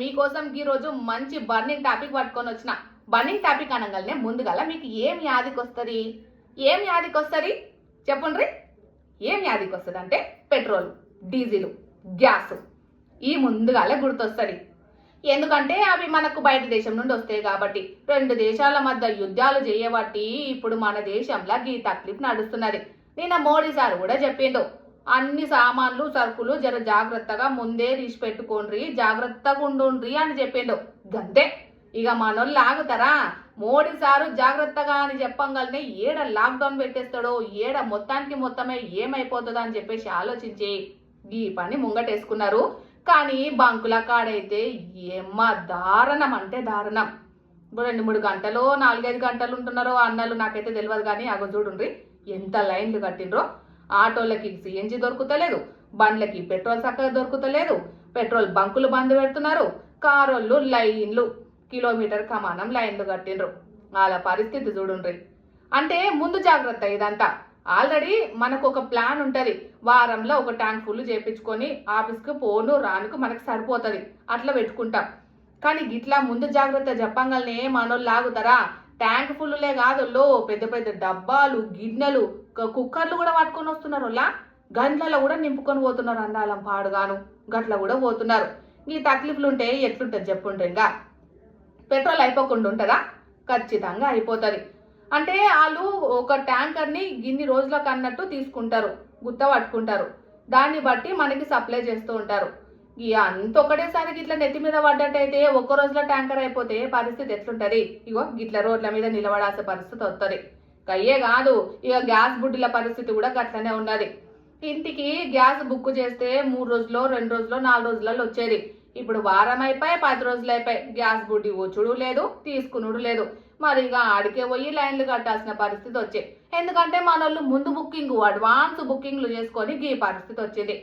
మీకోసం ఈ రోజు మంచి బర్నింగ్ టాపిక్ పట్టుకొని వచ్చిన. బర్నింగ్ టాపిక్ అనగానే ముందుగల మీకు ఏం యాదికి వస్తుంది? ఏం యాదికి వస్తుంది చెప్పండి. ఏం యాదికి వస్తుంది అంటే పెట్రోల్, డీజిల్, గ్యాస్ ఈ ముందుగాల గుర్తొస్తుంది. ఎందుకంటే అవి మనకు బయట దేశం నుండి వస్తాయి కాబట్టి. రెండు దేశాల మధ్య యుద్ధాలు చేయబట్టి ఇప్పుడు మన దేశంలో ఈ తక్లీఫ్ నడుస్తున్నది. నిన్న మోడీ సార్ కూడా చెప్పిండు, అన్ని సామాన్లు సరుకులు జర జాగ్రత్తగా ముందే తీసి పెట్టుకోండి, జాగ్రత్తగా ఉండుండ్రి అని చెప్పిండు. గంతే, ఇక మనోళ్ళు ఆగుతారా? మోడీ సారు జాగ్రత్తగా అని చెప్పంగానే ఏడ లాక్డౌన్ పెట్టేస్తాడో, ఏడ మొత్తానికి మొత్తమే ఏమైపోతుందో అని చెప్పేసి ఆలోచించి ఈ పని ముంగటేసుకున్నారు. కానీ బంకుల కాడైతే ఏమ్మ దారుణం అంటే దారుణం. 2-3 గంటలు 4-5 గంటలు ఉంటున్నారో అన్నలు నాకైతే తెలియదు. కానీ అగో చూడుండ్రి ఎంత లైన్లు కట్టిండ్రో. ఆటోలకి సిఎన్జి దొరుకుతలేదు, బండ్లకి పెట్రోల్ చక్కగా దొరుకుతలేదు, పెట్రోల్ బంకులు బంద్ పెడుతున్నారు, కారోళ్ళు లైన్లు కిలోమీటర్ కమానం లైన్లు కట్టిండ్రు. వాళ్ళ పరిస్థితి చూడుండ్రి. అంటే ముందు జాగ్రత్త ఇదంతా. ఆల్రెడీ మనకు ఒక ప్లాన్ ఉంటుంది, వారంలో ఒక ట్యాంక్ ఫుల్ చేపించుకొని ఆఫీస్కి పోను రానుకు మనకు సరిపోతుంది, అట్లా పెట్టుకుంటాం. కానీ ఇట్లా ముందు జాగ్రత్త చెప్పంగానే మనోళ్ళు లాగుతారా? ట్యాంక్ ఫుల్లులే కాదు, పెద్ద పెద్ద డబ్బాలు, గిన్నెలు, కుక్కర్లు కూడా పట్టుకొని వస్తున్నారు. గంటలలో కూడా నింపుకొని పోతున్నారు. అందాలం పాడుగాను గట్ల కూడా పోతున్నారు. ఈ తక్లీఫ్లు ఉంటే ఎట్లుంటుంది చెప్పుంటే? ఇంకా పెట్రోల్ అయిపోకుండా ఉంటుందా? ఖచ్చితంగా అయిపోతుంది. అంటే వాళ్ళు ఒక ట్యాంకర్ని ఇన్ని రోజులకు అన్నట్టు తీసుకుంటారు, గుత్త పట్టుకుంటారు. దాన్ని బట్టి మనకి సప్లై చేస్తూ ఉంటారు. ఇక అంత ఒకటేసారికి ఇట్లా నెత్తి మీద పడ్డట్టయితే ఒక్క రోజులో ట్యాంకర్ అయిపోతే పరిస్థితి ఎట్లుంటది? ఇగో గిట్ల రోడ్ల మీద నిలబడాల్సిన పరిస్థితి వస్తుంది. అయ్యే కాదు, ఇక గ్యాస్ బుడ్డిల పరిస్థితి కూడా గట్లనే ఉన్నది. ఇంటికి గ్యాస్ బుక్ చేస్తే 3 రోజుల్లో 2 రోజుల్లో 4 రోజులలో వచ్చేది. ఇప్పుడు వారం అయిపోయి 10 రోజులు అయిపోయి గ్యాస్ బుడ్డి వచ్చుడు లేదు, తీసుకునుడు లేదు. మరి ఇక ఆడికే పోయి లైన్లు కట్టాల్సిన పరిస్థితి వచ్చేది. ఎందుకంటే మనోళ్ళు ముందు బుకింగ్, అడ్వాన్స్ బుకింగ్లు చేసుకొని ఈ పరిస్థితి వచ్చింది.